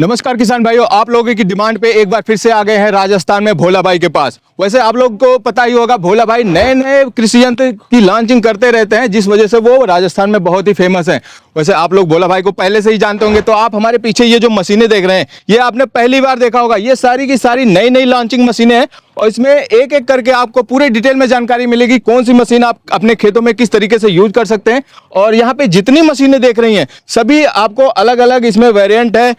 नमस्कार किसान भाइयों, आप लोगों की डिमांड पे एक बार फिर से आ गए हैं राजस्थान में भोला भाई के पास। वैसे आप लोग को पता ही होगा, भोला भाई नए नए कृषि यंत्र की लॉन्चिंग करते रहते हैं, जिस वजह से वो राजस्थान में बहुत ही फेमस हैं। वैसे आप लोग भोला भाई को पहले से ही जानते होंगे, तो आप हमारे पीछे ये जो मशीनें देख रहे हैं, ये आपने पहली बार देखा होगा। ये सारी की सारी नई नई लॉन्चिंग मशीनें हैं और इसमें एक एक करके आपको पूरे डिटेल में जानकारी मिलेगी, कौन सी मशीन आप अपने खेतों में किस तरीके से यूज कर सकते हैं। और यहाँ पे जितनी मशीनें देख रही हैं, सभी आपको अलग अलग इसमें वेरिएंट है।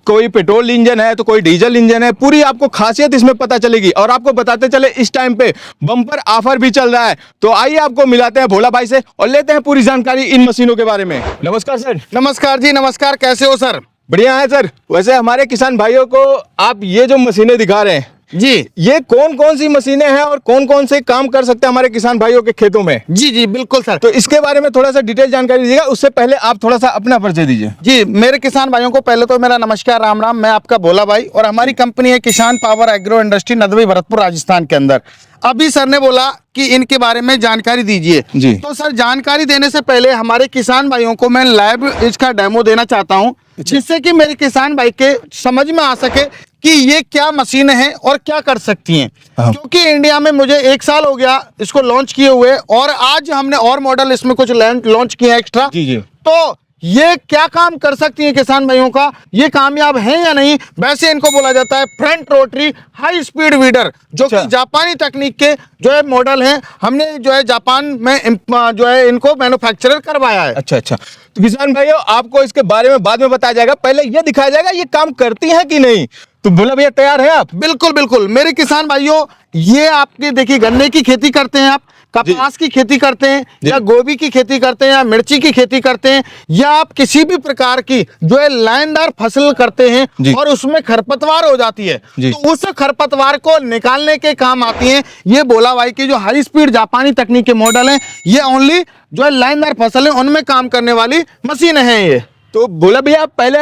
कोई पेट्रोल इंजन है तो कोई डीजल इंजन है। पूरी आपको खासियत इसमें पता चलेगी और आपको बताते चले इस टाइम पे बम्पर ऑफर भी चल रहा है। तो आइए आपको मिलाते हैं भोला भाई से और लेते हैं पूरी जानकारी इन मशीनों के बारे में। नमस्कार सर। नमस्कार जी, नमस्कार। कैसे हो सर? बढ़िया है सर। वैसे हमारे किसान भाइयों को आप ये जो मशीनें दिखा रहे हैं जी, ये कौन कौन सी मशीनें हैं और कौन कौन से काम कर सकते हैं हमारे किसान भाइयों के खेतों में? जी जी बिल्कुल सर। तो इसके बारे में थोड़ा सा डिटेल जानकारी दीजिएगा। उससे पहले आप थोड़ा सा अपना परिचय दीजिए। जी, मेरे किसान भाइयों को पहले तो मेरा नमस्कार, राम राम। मैं आपका भोला भाई और हमारी कंपनी है किसान power agro industry, Nadvi, Bharatpur, Rajasthan के अंदर। अभी सर ने बोला कि इनके बारे में जानकारी दीजिए जी। तो सर जानकारी देने से पहले हमारे किसान भाइयों को मैं लाइव इसका डेमो देना चाहता हूँ, जिससे कि मेरे किसान भाई के समझ में आ सके कि ये क्या मशीन है और क्या कर सकती हैं। क्योंकि इंडिया में मुझे 1 साल हो गया इसको लॉन्च किए हुए और आज हमने और मॉडल इसमें कुछ लॉन्च किए एक्स्ट्रा। जी जी। तो ये क्या काम कर सकती है किसान भाइयों का, ये कामयाब है या नहीं। वैसे इनको बोला जाता है front rotary high speed weeder, जो कि जापानी तकनीक के जो है मॉडल हैं। हमने जो है जापान में जो है इनको मैन्युफैक्चरर करवाया है। अच्छा अच्छा। तो किसान भाइयों, आपको इसके बारे में बाद में बताया जाएगा, पहले ये दिखाया जाएगा ये काम करती है कि नहीं। तो भोला भैया तैयार है आप? बिल्कुल बिल्कुल। मेरे किसान भाइयों, ये आपके देखिए गन्ने की खेती करते हैं आप, कपास की खेती करते हैं, या गोभी की खेती करते हैं, या मिर्ची की खेती करते हैं, या आप किसी भी प्रकार की जो है लाइनदार फसल करते हैं और उसमें खरपतवार हो जाती है, तो उस खरपतवार को निकालने के काम आती हैं ये भोला भाई की जो हाई स्पीड जापानी तकनीक के मॉडल हैं। ये ओनली जो है लाइनदार फसल है उनमें काम करने वाली मशीन है ये। तो भोला भैया पहले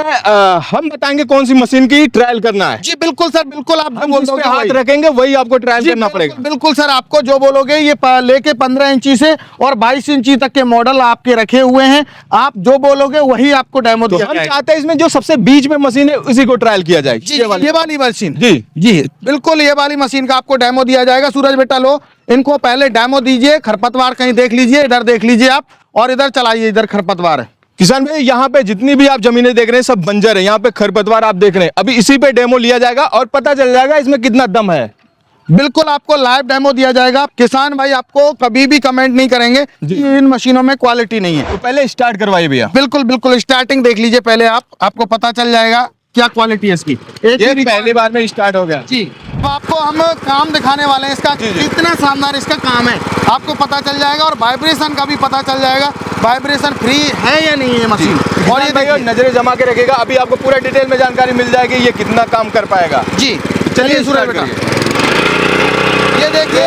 हम बताएंगे कौन सी मशीन की ट्रायल करना है। जी बिल्कुल सर, बिल्कुल। आप हम जिस पे हाथ रखेंगे वही आपको ट्रायल करना पड़ेगा। बिल्कुल सर, आपको जो बोलोगे ये लेके 15 इंची से और 22 इंची तक के मॉडल आपके रखे हुए हैं। आप जो बोलोगे वही आपको डेमो दिया जाएगा। हम चाहते हैं इसमें जो सबसे बीच में मशीन है उसी को ट्रायल किया जाए। ये वाली मशीन। जी जी बिल्कुल, ये वाली मशीन का आपको डेमो दिया जाएगा। सूरज बेटा लो, इनको पहले डेमो दीजिए। खरपतवार कहीं देख लीजिए, इधर देख लीजिए आप, और इधर चलाइए, इधर खरपतवार है। किसान भाई, यहाँ पे जितनी भी आप जमीनें देख रहे हैं सब बंजर है, यहाँ पे खरपतवार आप देख रहे हैं। अभी इसी पे डेमो लिया जाएगा और पता चल जाएगा इसमें कितना दम है। बिल्कुल आपको लाइव डेमो दिया जाएगा। किसान भाई आपको कभी भी कमेंट नहीं करेंगे कि इन मशीनों में क्वालिटी नहीं है। तो पहले स्टार्ट करवाइए भैया। बिल्कुल बिल्कुल, स्टार्टिंग देख लीजिए पहले आप, आपको पता चल जाएगा क्या क्वालिटी है इसकी। ये पहली बार में स्टार्ट हो गया जी। तो आपको हम काम दिखाने वाले हैं इसका, कितना शानदार इसका काम है आपको पता चल जाएगा, और वाइब्रेशन का भी पता चल जाएगा, वाइब्रेशन फ्री है या नहीं है मशीन। और ये देखिए नजरें जमा के रखेगा, अभी आपको पूरा डिटेल में जानकारी मिल जाएगी ये कितना काम कर पाएगा। जी चलिए सूरज बेटा, ये देखिए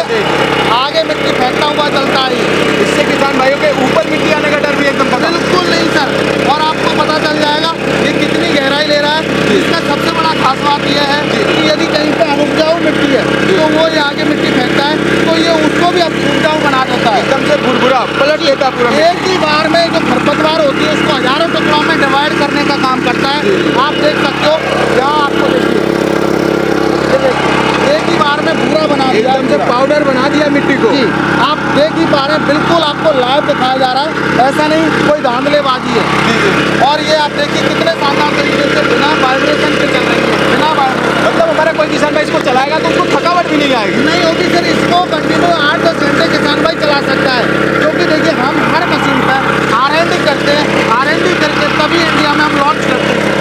आगे मिट्टी फेंकता हुआ चलता है। इससे किसान भाइयों के ऊपर मिट्टी आने का डर भी एकदम खत्म। बिल्कुल नहीं सर, और आपको पता चल जाएगा ये कितनी गहराई ले रहा है। इसका सबसे बड़ा खास बात यह है कि यदि कहीं पे उपजाऊ मिट्टी है तो वो ये आगे मिट्टी फेंकता है, तो ये उसको भी उपजाऊ बना देता है, एकदम से भुरभुरा पलट लेता है पूरा। एक ही बार में जो खरपतवार होती है उसको हजारों टुकड़ों में डिवाइड करने का काम करता है। आप देख सकते हो यहाँ, आपको देखिए एक ही बार में भूरा बना दिया, एकदम से पाउडर बना दिया मिट्टी को। जी आप देख ही पा रहे हैं, बिल्कुल आपको लाइव दिखाया जा रहा है, ऐसा नहीं कोई धांधलेबाजी है। और ये आप देखिए कितने शानदार तरीके से बिना वाइब्रेशन के चल रही है, बिना वाइब्रेशन। मतलब हमारा कोई किसान भाई इसको चलाएगा तो उसको थकावट भी नहीं आएगी। नहीं होगी सर, इसको कंटिन्यू 8-10 घंटे किसान भाई चला सकता है। क्योंकि देखिए हम हर मशीन पर R&D करते हैं, R&D करके तभी इंडिया में हम लॉन्च करते हैं।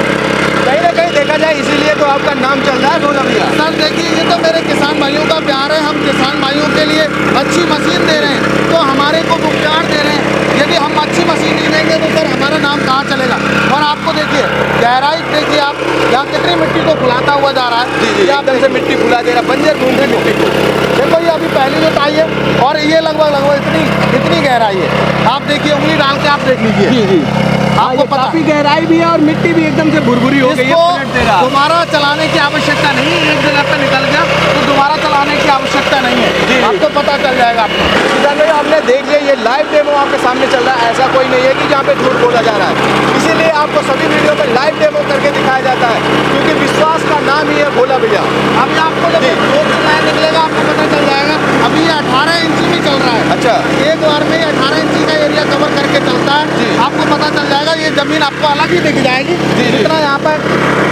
कहीं ना कहीं देखा जाए इसीलिए तो आपका नाम चल रहा है भोला भैया। सर देखिए, ये तो मेरे किसान भाइयों का प्यार है। हम किसान भाइयों के लिए अच्छी मशीन दे रहे हैं तो हमारे को वो प्यार दे रहे हैं। यदि हम अच्छी मशीन नहीं देंगे तो सर हमारा नाम कहाँ चलेगा। और आपको देखिए गहराई देखिए, आप यहाँ कितनी मिट्टी को फुलाता हुआ जा रहा है। जी एकदम से मिट्टी फुला दे रहा, बंजर ढूंढ रहे मिट्टी को। देखो ये अभी पहली जोताई है और ये लगभग इतनी गहराई है। आप देखिए उंगली डाल के आप देख लीजिए। जी जी, आपको पता काफी गहराई भी है और मिट्टी भी एकदम से भुरभुरी हो गई है। दोबारा चलाने की आवश्यकता नहीं है, एक जगह पे निकल गया तो दोबारा चलाने की आवश्यकता नहीं है। आपको पता चल जाएगा। आपने देख लिया, ये लाइव डेमो आपके सामने चल रहा है। ऐसा कोई नहीं है कि जहाँ पे झूठ बोला जा रहा है, इसीलिए आपको सभी वीडियो में लाइव डेमो करके दिखाया जाता है। भोला भैया। अभी आपको जब रोड से लाइन निकलेगा आपको पता चल जाएगा। अभी ये 18 इंची में चल रहा है। अच्छा। एक बार में 18 इंची का एरिया कवर करके चलता है। जी। आपको पता चल जाएगा। ये जमीन आपको अलग ही दिख जाएगी। जी। जितना यहाँ पर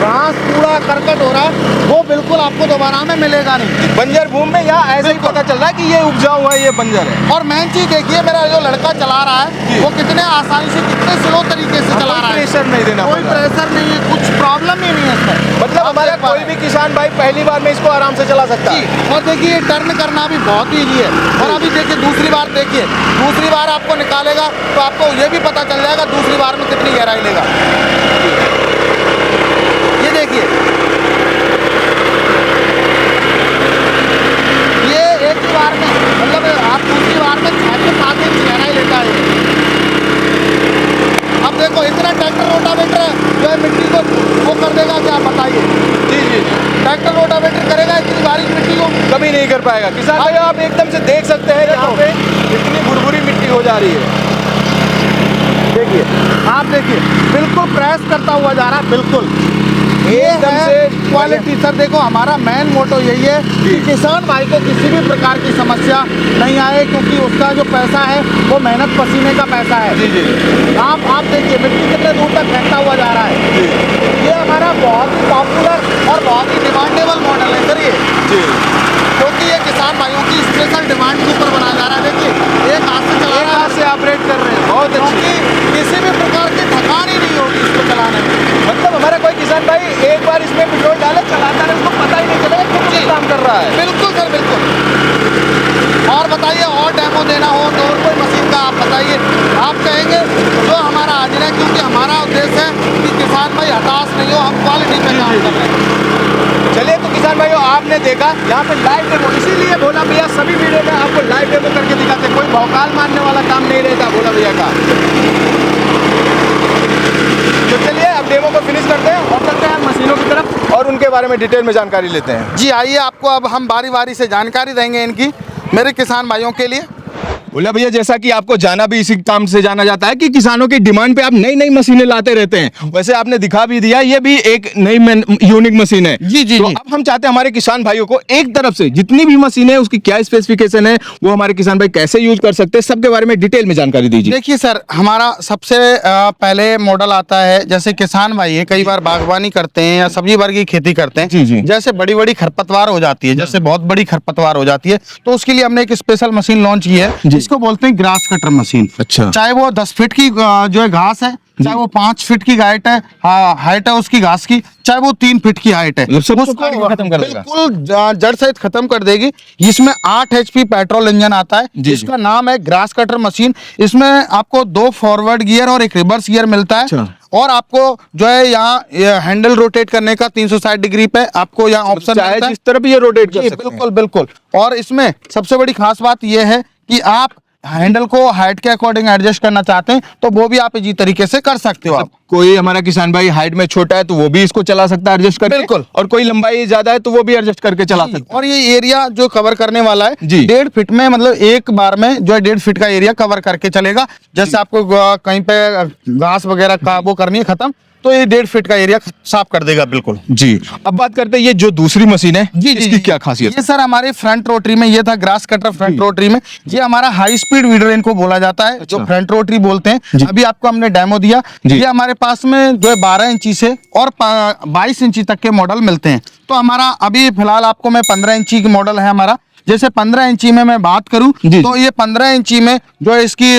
घास कूड़ा करकट हो रहा है वो बिल्कुल आपको दोबारा में मिलेगा नहीं। बंजर भूमि में यहाँ ऐसे ही पता चल रहा है कि ये उपजाऊ है, ये बंजर है। और मेन चीज देखिए, मेरा जो लड़का चला रहा है वो कितने आसानी से, कितने स्लो तरीके से चला रहा है। प्रेशर नहीं देना कोई पड़ रहा है। प्रेशर नहीं है, कुछ प्रॉब्लम ही नहीं है इसमें। मतलब हमारा कोई भी किसान भाई पहली बार में इसको आराम से चला सकता है। जी। और देखिए टर्न करना भी बहुत ईजी है। और अभी देखिए दूसरी बार आपको निकालेगा तो आपको ये भी पता चल जाएगा दूसरी बार में कितनी गहराई लेगा। ये देखिए, ये एक ही बार में, मतलब आप दूसरी बार में 6 से 7 इंच गहराई लेता है। अब देखो इतना ट्रैक्टर रोटावेटर जो है मिट्टी को वो कर देगा क्या, बताइए। जी जी जी। ट्रैक्टर रोटावेटर करेगा इतनी बारीक मिट्टी को? कभी नहीं कर पाएगा। किसान भाई आप एकदम से देख सकते हैं यहाँ पे इतनी भुरभुरी मिट्टी हो जा रही है। देखिए, आप देखिए बिल्कुल प्रेस करता हुआ जा रहा है। बिल्कुल ये एकदम है से क्वालिटी। सर देखो, हमारा मेन मोटो यही है कि किसान भाई को किसी भी प्रकार की समस्या नहीं आए, क्योंकि उसका जो पैसा है वो मेहनत पसीने का पैसा है। जी जी। आप देखिए मिट्टी कितने दूर तक फेंकता हुआ जा रहा है। जी। ये हमारा बहुत ही पॉपुलर और बहुत ही डिमांडेबल मॉडल है सर ये, जी। क्योंकि ये किसान भाइयों की स्पेशल डिमांड के ऊपर बनाया जा रहा है। देखिए एक हाथ से चला रहा है, हाथ से ऑपरेट कर रहे हैं, बहुत अच्छी। क्योंकि किसी भी प्रकार की थकान ही नहीं होगी इसको चलाने में। मतलब हमारा कोई किसान भाई एक बार इसमें पेट्रोल डाले चलाता है, उसको पता ही नहीं चलेगा कितना काम कर रहा है। बिल्कुल सर, बिल्कुल। और बताइए, और डेमो देना हो तो और कोई मशीन का आप बताइए। आप कहेंगे जो हमारा हाजिर है, क्योंकि हमारा उद्देश्य है कि किसान भाई हताश नहीं हो, हम क्वालिटी पे काम कर रहे हैं। चलिए तो किसान भाइयों आपने देखा यहाँ पे लाइव डेमो, इसीलिए भोला भैया सभी वीडियो में आपको लाइव डेमो करके दिखाते हैं। कोई भौकाल मारने वाला काम नहीं रहता भोला भैया का। तो चलिए अब डेमो को फिनिश करते हैं और चलते हैं मशीनों की तरफ और उनके बारे में डिटेल में जानकारी लेते हैं। जी आइए, आपको अब हम बारी बारी से जानकारी देंगे इनकी, मेरे किसान भाइयों के लिए। भोला भैया जैसा कि आपको जाना भी इसी काम से जाना जाता है कि किसानों की डिमांड पे आप नई नई मशीनें लाते रहते हैं, वैसे आपने दिखा भी दिया, ये भी एक नई यूनिक मशीन है। जी जी तो जी। अब हम चाहते हैं हमारे किसान भाइयों को एक तरफ से जितनी भी मशीन है उसकी क्या स्पेसिफिकेशन है, वो हमारे किसान भाई कैसे यूज कर सकते हैं, सबके बारे में डिटेल में जानकारी दीजिए। देखिए सर, हमारा सबसे पहले मॉडल आता है, जैसे किसान भाई है कई बार बागवानी करते हैं या सब्जी वर्ग की खेती करते हैं। जी जी। जैसे बड़ी बड़ी खरपतवार हो जाती है, जैसे बहुत बड़ी खरपतवार हो जाती है, तो उसके लिए हमने एक स्पेशल मशीन लॉन्च की है जिसको बोलते हैं ग्रास कटर मशीन। अच्छा। चाहे वो 10 फीट की जो है घास है, चाहे वो 5 फीट की हाइट है, हाइट है उसकी घास की, चाहे वो 3 फीट की हाइट है, मतलब सबको काट के खत्म कर देगा। बिल्कुल जड़ सहित खत्म कर देगी। इसमें 8 HP पेट्रोल इंजन आता है, जिसका नाम है ग्रास कटर मशीन। इसमें आपको 2 फॉरवर्ड गियर और एक रिवर्स गियर मिलता है। अच्छा। और आपको जो है यहाँ हैंडल रोटेट करने का 360 डिग्री पे आपको यहाँ ऑप्शन चाहे मिलता है। जिस तरफ ये रोटेट कर जी, सकते हैं। बिल्कुल बिल्कुल। और इसमें सबसे बड़ी खास बात यह है कि आप हैंडल को हाइट के अकॉर्डिंग एडजस्ट करना चाहते हैं तो वो भी आप इजी तरीके से कर सकते हो। आप कोई हमारा किसान भाई हाइट में छोटा है तो वो भी इसको चला सकता है एडजस्ट करके। बिल्कुल। और कोई लंबाई ज्यादा है तो वो भी एडजस्ट करके चला सकता है। और ये एरिया जो कवर करने वाला है जी। 1.5 फीट में, मतलब एक बार में जो है 1.5 फीट का एरिया कवर करके चलेगा। जैसे आपको कहीं पे घास वगैरह का वो करनी है खत्म, तो ये 1.5 फीट का एरिया साफ कर देगा। बिल्कुल जी। अब बात करते हैं ये जो दूसरी मशीन है, जी इसकी जी, क्या खासियत ये है? सर हमारे फ्रंट रोटरी में, ये था ग्रास कटर फ्रंट रोटरी में। ये हमारा हाई स्पीड वीडर इनको बोला जाता है, जो फ्रंट रोटरी बोलते हैं। अभी आपको हमने डेमो दिया। ये हमारे पास में जो है 12 इंची से और 22 इंची तक के मॉडल मिलते हैं। तो हमारा अभी फिलहाल आपको मैं 15 इंची की मॉडल है हमारा। जैसे 15 इंची में मैं बात करूं तो ये 15 इंची में जो है इसकी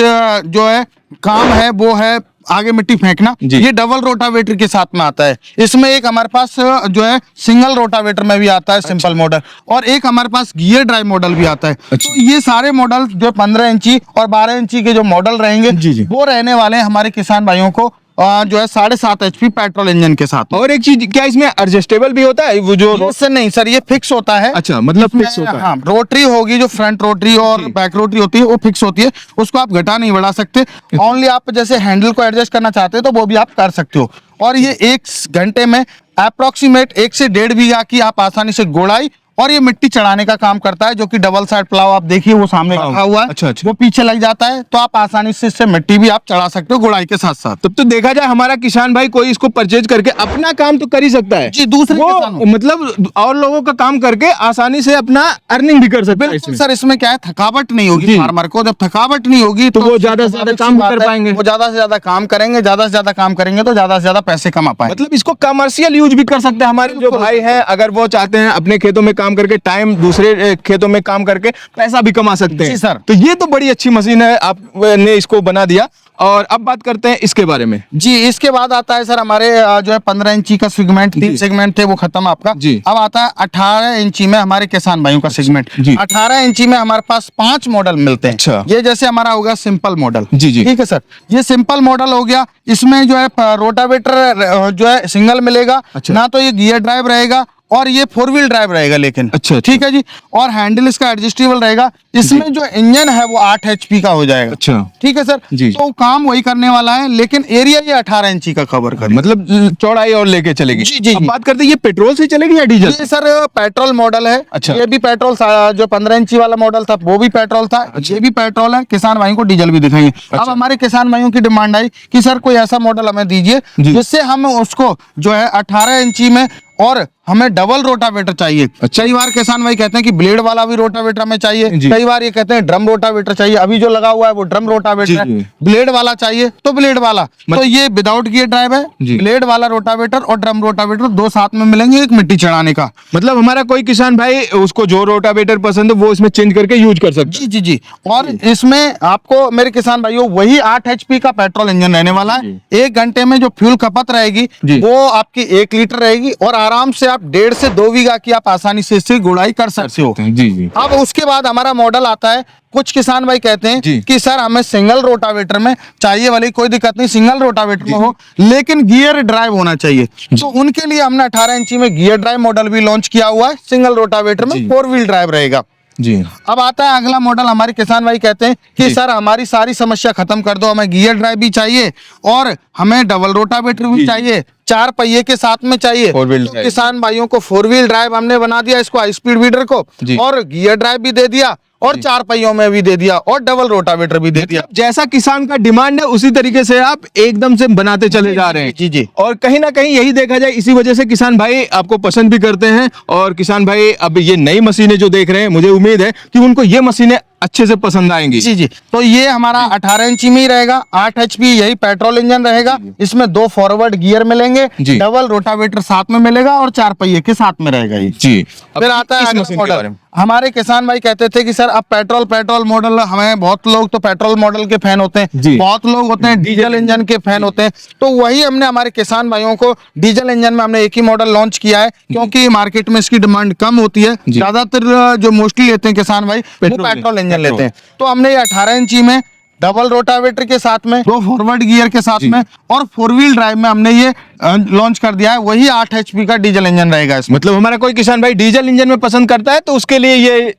जो है काम है वो है आगे मिट्टी फेंकना। ये डबल रोटावेटर के साथ में आता है। इसमें एक हमारे पास जो है सिंगल रोटावेटर में भी आता है सिंपल मॉडल, और एक हमारे पास गियर ड्राइव मॉडल भी आता है। तो ये सारे मॉडल जो 15 इंची और 12 इंची के जो मॉडल रहेंगे वो रहने वाले हैं हमारे किसान भाइयों को जो है 7.5 HP पेट्रोल इंजन के साथ। और एक चीज, क्या इसमें एडजस्टेबल भी होता है? वो जो से नहीं सर, ये फिक्स होता है। अच्छा, मतलब फिक्स होता है। हाँ, रोटरी होगी जो फ्रंट रोटरी और बैक रोटरी होती है वो फिक्स होती है, उसको आप घटा नहीं बढ़ा सकते। ओनली आप जैसे हैंडल को एडजस्ट करना चाहते हैं तो वो भी आप कर सकते हो। और ये 1 घंटे में अप्रोक्सीमेट 1 से 1.5 बीघा की आप आसानी से गोड़ाई और ये मिट्टी चढ़ाने का काम करता है, जो कि डबल साइड प्लाव आप देखिए वो सामने हाँ, रखा हुआ है। अच्छा, अच्छा। वो पीछे लग जाता है, तो आप आसानी से इससे मिट्टी भी आप चढ़ा सकते हो गुड़ाई के साथ साथ। तब तो देखा जाए हमारा किसान भाई कोई इसको परचेज करके अपना काम तो कर ही सकता है जी, दूसरे वो किसानों। मतलब और लोगों का काम करके आसानी से अपना अर्निंग भी कर सकता है बिल्कुल इसमें। सर, इसमें क्या है, थकावट नहीं होगी जी। फार्मर को। जब थकावट नहीं होगी तो वो ज्यादा से ज्यादा स्वाभाविक सी काम भी बात कर है, पाएंगे। वो ज्यादा से ज्यादा काम करेंगे, ज्यादा से ज्यादा काम करेंगे तो ज्यादा से ज्यादा पैसे कमा पाएंगे। मतलब इसको कमर्शियल यूज भी कर सकते हैं हमारे जो भाई हैं, अगर वो चाहते हैं अपने खेतों में काम करके टाइम दूसरे खेतों में काम करके पैसा भी कमा सकते हैं। जी सर। तो ये तो बड़ी अच्छी मशीन है, आपने इसको बना दिया। और अब बात करते हैं इसके बारे में। जी, इसके बाद आता है सर हमारे जो है 15 इंची का सेगमेंट, 3 सेगमेंट थे वो खत्म आपका। जी। अब आता है 18 इंची में हमारे किसान भाइयों का सेगमेंट। जी। 18 इंची में हमारे पास 5 मॉडल मिलते हैं। अच्छा। ये जैसे हमारा हो गया सिंपल मॉडल। जी, जी। ठीक है सर, ये सिंपल मॉडल हो गया। इसमें जो है रोटावेटर जो है सिंगल मिलेगा। अच्छा। ना तो ये गियर ड्राइव रहेगा और ये 4 व्हील ड्राइव रहेगा, लेकिन अच्छा, अच्छा। ठीक है जी। और हैंडल इसका एडजस्टेबल रहेगा। इसमें जो इंजन है वो 8 HP का हो जाएगा। अच्छा। ठीक है सर। जी। तो काम वही करने वाला है, लेकिन एरिया ये 18 इंची का कवर करेगा। मतलब चौड़ाई और लेके चलेगी। जी, जी, अब जी। बात करते हैं ये पेट्रोल से चलेगी या डीजल? ये सर पेट्रोल मॉडल है। अच्छा। ये भी पेट्रोल जो 15 इंची वाला मॉडल था वो भी पेट्रोल था। ये भी पेट्रोल है। किसान भाइयों को डीजल भी दिखाएंगे। अब हमारे किसान भाइयों की डिमांड आई कि सर कोई ऐसा मॉडल हमें दीजिए जी। जिससे हम उसको जो है 18 इंची में, और हमें डबल रोटावेटर चाहिए। अच्छा। कई बार किसान भाई कहते हैं कि ब्लेड वाला भी रोटावेटर हमें चाहिए। जी। कई बार ये कहते हैं ड्रम रोटावेटर चाहिए। अभी जो लगा हुआ है वो ड्रम रोटावेटर है। जी। ब्लेड वाला चाहिए तो ब्लेड वाला। तो ये विदाउट गियर ड्राइव है। जी। ब्लेड वाला रोटावेटर और ड्रम रोटावेटर दो साथ में मिलेंगे, एक मिट्टी चढ़ाने का। मतलब हमारा कोई किसान भाई उसको जो रोटावेटर पसंद है वो इसमें चेंज करके यूज कर सकता जी, जी, जी। और इसमें आपको मेरे किसान भाइयों वही 8 HP का पेट्रोल इंजन रहने वाला है। 1 घंटे में जो फ्यूल खपत रहेगी जी। वो आपकी 1 लीटर रहेगी, और आराम से आप 1.5 से 2 बीघा की आप आसानी से इससे गुड़ाई कर सकते हो। है। जी, जी। अब उसके बाद हमारा मॉडल आता है, कुछ किसान भाई कहते हैं जी। कि सर हमें सिंगल रोटावेटर में चाहिए, वाली कोई दिक्कत नहीं, सिंगल रोटावेटर में हो लेकिन गियर ड्राइव होना चाहिए। तो उनके लिए हमने 18 इंची में गियर ड्राइव मॉडल भी लॉन्च किया हुआ है। सिंगल रोटावेटर में जी। 4 व्हील ड्राइव रहेगा। जी। अब आता है अगला मॉडल। हमारे किसान भाई कहते हैं कि जी। सर हमारी सारी समस्या खत्म कर दो, हमें गियर ड्राइव भी चाहिए और हमें डबल रोटावेटर भी जी। चाहिए, 4 पहिए के साथ में चाहिए। 4 व्हील तो ड्राइव। किसान भाइयों को 4 व्हील ड्राइव हमने बना दिया, इसको हाई स्पीड वीडर को, जी। और गियर ड्राइव भी दे दिया, और 4 पहियों में भी दे दिया, और डबल रोटावेटर भी दे दिया। जैसा किसान का डिमांड है उसी तरीके से आप एकदम से बनाते चले जा रहे हैं। जी, जी। और कहीं ना कहीं यही देखा जाए, इसी वजह से किसान भाई आपको पसंद भी करते हैं। और किसान भाई अब ये नई मशीनें जो देख रहे हैं, मुझे उम्मीद है कि उनको ये मशीनें अच्छे से पसंद आएंगी। जी, जी। तो ये हमारा 18 इंची में ही रहेगा, 8 HP यही पेट्रोल इंजन रहेगा। इसमें 2 फॉरवर्ड गियर मिलेंगे, जी। डबल रोटावेटर साथ में मिलेगा, और 4 पहिए के साथ में रहेगा ये। जी। फिर आता है इस अगला मशीन के बारे मॉडल। में। हमारे किसान भाई कहते थे कि सर अब पेट्रोल मॉडल, हमें बहुत लोग तो पेट्रोल मॉडल के फैन होते हैं, जी। बहुत लोग होते हैं डीजल इंजन के फैन होते हैं। तो वही हमने हमारे किसान भाइयों को डीजल इंजन में हमने एक ही मॉडल लॉन्च किया है, क्योंकि मार्केट में इसकी डिमांड कम होती है। जी। ज्यादातर जो मोस्टली लेते हैं किसान भाई वो पेट्रोल इंजन लेते हैं। तो हमने ये 18 इंची में डबल रोटावेटर के साथ में, 2 फॉरवर्ड गियर के साथ में, और 4 व्हील ड्राइव में हमने ये लॉन्च कर दिया है। वही 8 HP का डीजल इंजन रहेगा इसमें। मतलब हमारा कोई किसान भाई डीजल इंजन में पसंद करता है तो उसके लिए ये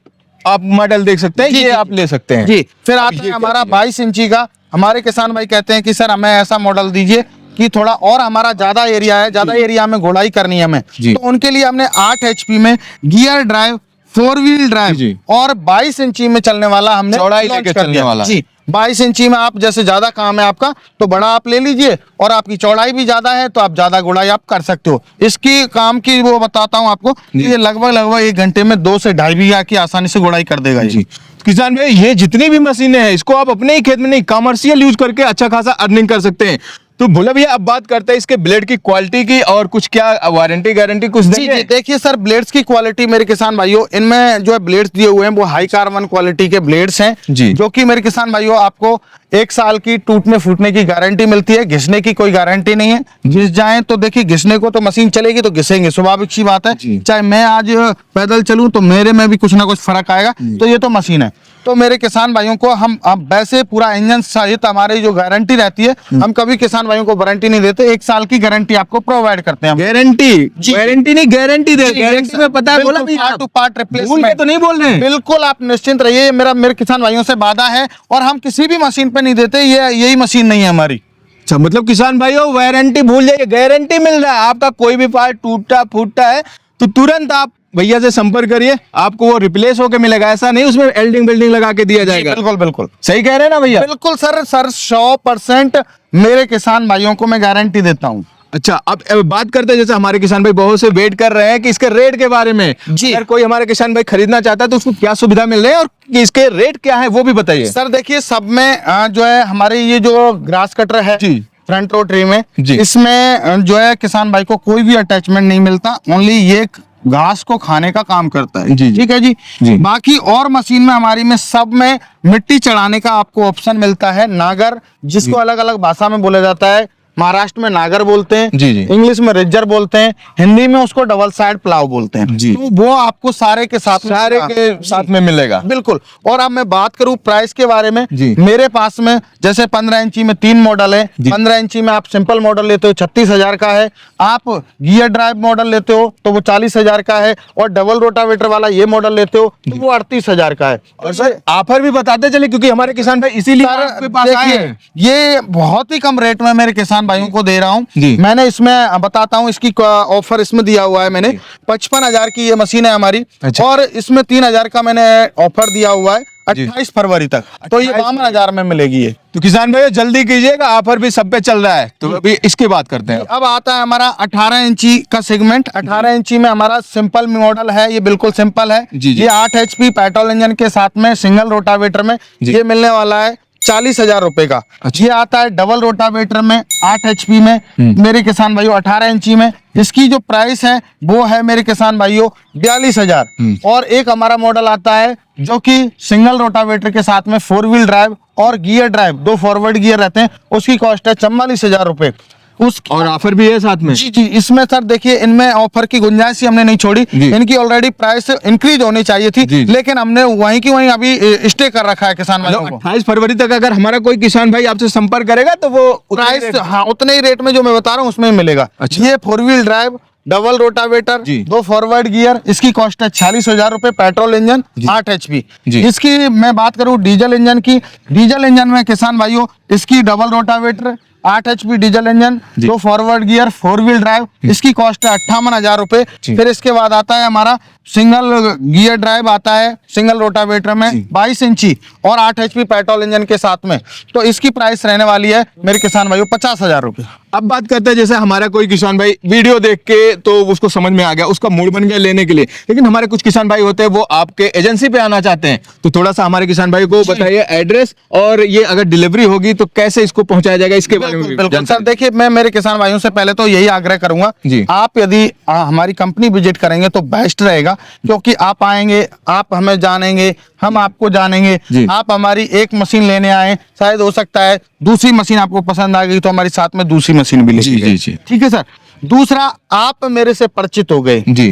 आप मॉडल देख सकते हैं, जी, ये जी, आप ले सकते हैं। जी। फिर अब आता ये है क्या हमारा चीज़ है? 22 इंची का। हमारे किसान भाई कहते हैं कि सर हमें ऐसा मॉडल दीजिए कि थोड़ा और हमारा ज्यादा एरिया है, ज्यादा एरिया में गुड़ाई करनी है हमें। जी। तो उनके लिए हमने 8 HP में गियर ड्राइव, 4 व्हील ड्राइव, जी। और 22 इंची में चलने वाला हमने चौड़ाई launch लेके कर चलने दिया। वाला। जी। 22 इंची में आप जैसे ज्यादा काम है आपका तो बड़ा आप ले लीजिए, और आपकी चौड़ाई भी ज्यादा है तो आप ज्यादा गुड़ाई आप कर सकते हो। इसकी काम की वो बताता हूँ आपको कि ये लगभग 1 घंटे में 2 से 2.5 बीघा की आसानी से गुड़ाई कर देगा। जी। किसान भाई ये जितनी भी मशीनें हैं इसको आप अपने ही खेत में नहीं, कमर्शियल यूज करके अच्छा खासा अर्निंग कर सकते हैं। तो भोला भैया अब बात करते हैं इसके ब्लेड की क्वालिटी की, और कुछ क्या वारंटी गारंटी कुछ जी, देंगे? जी। देखिए सर, ब्लेड्स की क्वालिटी मेरे किसान भाइयों, इनमें जो है ब्लेड्स दिए हुए हैं वो हाई कार्बन क्वालिटी के ब्लेड्स हैं। जी। जो कि मेरे किसान भाइयों आपको 1 साल की टूटने फूटने की गारंटी मिलती है, घिसने की कोई गारंटी नहीं है। घिस जाए तो देखिए, घिसने को तो मशीन चलेगी तो घिसेंगे, स्वाभाविक सी बात है। जी। चाहे मैं आज पैदल चलूं तो मेरे में भी कुछ ना कुछ फर्क आएगा। तो ये तो मशीन है। तो मेरे किसान भाइयों को हम अब वैसे पूरा इंजन सहित हमारी जो गारंटी रहती है, हम कभी किसान भाइयों को वारंटी नहीं देते, 1 साल की गारंटी आपको प्रोवाइड करते हैं हम। गारंटी? जी। वारंटी नहीं, गारंटी दे। जी, गारंटी में पता है बिल्कुल, बोला पार्ट टू पार्ट भूल के रिप्लेसमेंट तो नहीं बोल रहे हैं? बिल्कुल आप निश्चिंत रहिए, मेरे किसान भाइयों से वादा है, और हम किसी भी मशीन पे नहीं देते, यही मशीन नहीं है हमारी। अच्छा, मतलब किसान भाइयों वारंटी भूल जाइए, गारंटी मिल रहा है। आपका कोई भी पार्ट टूटा फूटता है तो तुरंत आप भैया से संपर्क करिए, आपको वो रिप्लेस होके मिलेगा। ऐसा नहीं उसमें एल्डिंग बिल्डिंग लगा के दिया जाएगा। बिल्कुल बिल्कुल सही कह रहे हैं ना भैया? बिल्कुल सर 100% मेरे किसान भाइयों को मैं गारंटी देता हूँ। अच्छा, अब बात करते हैं, जैसे हमारे किसान भाई बहुत से वेट कर रहे हैं कि इसके रेट के बारे में। जी। अगर कोई हमारे किसान भाई खरीदना चाहता है तो उसको क्या सुविधा मिल रही है और इसके रेट क्या है वो भी बताइए। सर देखिए, सब में जो है हमारे ये जो ग्रास कटर है जी। फ्रंट रो ट्री में, जी। इसमें जो है किसान भाई को कोई भी अटैचमेंट नहीं मिलता, ओनली ये घास को खाने का काम करता है। जी, जी। ठीक है जी। जी। बाकी और मशीन में हमारी में सब में मिट्टी चढ़ाने का आपको ऑप्शन मिलता है। नागर, जिसको अलग अलग भाषा में बोला जाता है, महाराष्ट्र में नागर बोलते हैं, जी, जी। इंग्लिश में रिजर बोलते हैं, हिंदी में उसको डबल साइड प्लाव बोलते हैं। जी। तो वो आपको सारे के साथ में मिलेगा। बिल्कुल। और अब मैं बात करूं प्राइस के बारे में, जी। मेरे पास में जैसे 15 इंची में 3 मॉडल है। जी। 15 इंची में आप सिंपल मॉडल लेते हो 36,000 का है, आप गियर ड्राइव मॉडल लेते हो तो वो 40,000 का है, और डबल रोटावेटर वाला ये मॉडल लेते हो तो वो 38,000 का है। और सर ऑफर भी बताते चले, क्योंकि हमारे किसान भाई इसीलिए आपके पास आए देखिए, हैं। ये बहुत ही कम रेट में मेरे किसान भाइयों को दे रहा हूँ। जी। मैंने इसमें बताता हूँ, इसकी ऑफर इसमें दिया हुआ है मैंने। 55,000 की ये मशीन है हमारी। अच्छा। और इसमें 3,000 का मैंने ऑफर दिया हुआ है जी। 28 फरवरी तक। तो ये 52,000 में मिलेगी ये। तो किसान भाई जल्दी कीजिएगा, ऑफर भी सब पे चल रहा है। तो अभी इसकी बात करते हैं। अब आता है हमारा 18 इंची का सेगमेंट। 18 इंची में हमारा सिंपल मॉडल है, ये बिल्कुल सिंपल है। जी, जी। ये 8 HP पेट्रोल इंजन के साथ में सिंगल रोटावेटर में जी। ये मिलने वाला है 40,000 रुपए का। ये आता है डबल रोटावेटर में 8 HP में मेरे किसान भाइयों 18 इंची में। इसकी जो प्राइस है वो है मेरे किसान भाइयों 42,000। और एक हमारा मॉडल आता है जो कि सिंगल रोटावेटर के साथ में 4 व्हील ड्राइव और गियर ड्राइव, 2 फॉरवर्ड गियर रहते हैं, उसकी कॉस्ट है 44,000 रुपए। और ऑफर भी है साथ में। जी जी। इसमें सर देखिए, इनमें ऑफर की गुंजाइश ही हमने नहीं छोड़ी। जी। इनकी ऑलरेडी प्राइस इंक्रीज होनी चाहिए थी, जी। लेकिन हमने वहीं की वहीं अभी स्टे कर रखा है किसान भाइयों को। 28 फरवरी तक अगर हमारा कोई किसान भाई आपसे संपर्क करेगा तो वो प्राइस हाँ उतने ही रेट में जो मैं बता रहा हूँ उसमें ही मिलेगा। अच्छा। ये 4 व्हील ड्राइव, डबल रोटावेटर, जी। 2 फॉरवर्ड गियर, इसकी कॉस्ट है 46,000 रुपए। Petrol engine, 8 HP। जी। इसकी मैं बात करूं डीजल इंजन की, डीजल इंजन में किसान भाइयों इसकी double rotavator, 8 HP diesel engine, 2 forward gear, 4 wheel drive, इसकी कॉस्ट है 58,000 रुपए। जी। फिर इसके बाद आता है हमारा सिंगल गियर ड्राइव आता है सिंगल रोटावेटर में 22 इंची और 8 HP पेट्रोल इंजन के साथ में। तो इसकी प्राइस रहने वाली है मेरे किसान भाइयों 50,000 रुपए। अब बात करते हैं, जैसे हमारा कोई किसान भाई वीडियो देख के तो उसको समझ में आ गया, उसका मूड बन गया लेने के लिए, लेकिन हमारे कुछ किसान भाई होते हैं वो आपके एजेंसी पे आना चाहते हैं, तो थोड़ा सा हमारे किसान भाई को बताइए एड्रेस, और ये अगर डिलीवरी होगी तो कैसे इसको पहुंचाया जाएगा, इसके बारे में भी बिल्कुल सर। जानकारी। देखिए, मैं मेरे किसान भाइयों से पहले तो यही आग्रह करूंगा, जी। आप यदि हमारी कंपनी विजिट करेंगे तो बेस्ट रहेगा, क्योंकि आप आएंगे, आप हमें जानेंगे, हम आपको जानेंगे। जी। आप हमारी एक मशीन लेने आए, शायद हो सकता है दूसरी मशीन आपको पसंद आ गई तो हमारी साथ में दूसरी मशीन भी जी, लेके जी, गए। जी। ठीक है सर। दूसरा, आप मेरे से परिचित हो गए जी।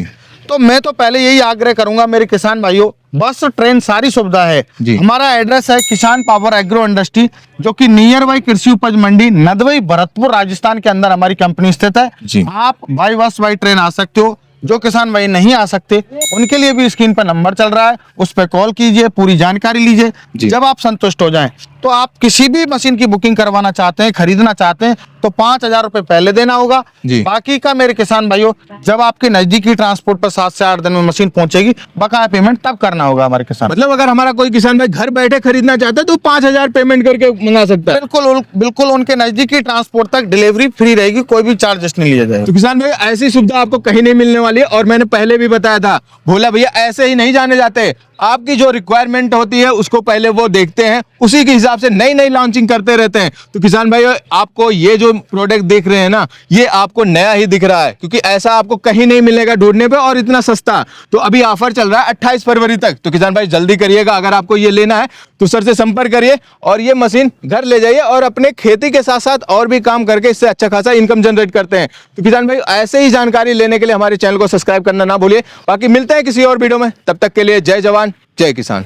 तो मैं तो पहले यही आग्रह करूंगा मेरे किसान भाइयों, बस ट्रेन सारी सुविधा है। जी। हमारा एड्रेस है किसान पावर एग्रो इंडस्ट्री, जो कि नियर बाई कृषि उपज मंडी नदवई भरतपुर राजस्थान के अंदर हमारी कंपनी स्थित है। जी। आप बाई बस बाई ट्रेन आ सकते हो। जो किसान भाई नहीं आ सकते उनके लिए भी स्क्रीन पर नंबर चल रहा है, उस पर कॉल कीजिए, पूरी जानकारी लीजिए। जी। जब आप संतुष्ट हो जाएं तो आप किसी भी मशीन की बुकिंग करवाना चाहते हैं, खरीदना चाहते हैं तो 5,000 रुपए पहले देना होगा। जी। बाकी का मेरे किसान भाइयों, जब आपके नजदीकी ट्रांसपोर्ट पर 7 से 8 दिन में मशीन पहुंचेगी, बकाया पेमेंट तब करना होगा हमारे किसान। मतलब अगर हमारा कोई किसान भाई घर बैठे खरीदना चाहता है तो 5,000 पेमेंट करके मंगा सकता है। बिल्कुल बिल्कुल, उनके नजदीकी ट्रांसपोर्ट तक डिलीवरी फ्री रहेगी, कोई भी चार्जेस नहीं लिया जाएगा। तो किसान भाई ऐसी सुविधा आपको कहीं नहीं मिलने वाली है, और मैंने पहले भी बताया था, भोला भैया ऐसे ही नहीं जाने जाते। आपकी जो रिक्वायरमेंट होती है उसको पहले वो देखते हैं, उसी के हिसाब से नई नई लॉन्चिंग करते रहते हैं। तो किसान भाई आपको ये जो प्रोडक्ट देख रहे हैं ना, ये आपको नया ही दिख रहा है, क्योंकि ऐसा आपको कहीं नहीं मिलेगा ढूंढने पे, और इतना सस्ता। तो अभी ऑफर चल रहा है 28 फरवरी तक, तो किसान भाई जल्दी करिएगा। अगर आपको ये लेना है तो सर से संपर्क करिए और ये मशीन घर ले जाइए, और अपने खेती के साथ साथ और भी काम करके इससे अच्छा खासा इनकम जनरेट करते हैं। तो किसान भाई ऐसे ही जानकारी लेने के लिए हमारे चैनल को सब्सक्राइब करना ना भूलिए। बाकी मिलते हैं किसी और वीडियो में, तब तक के लिए जय जवान जय किसान।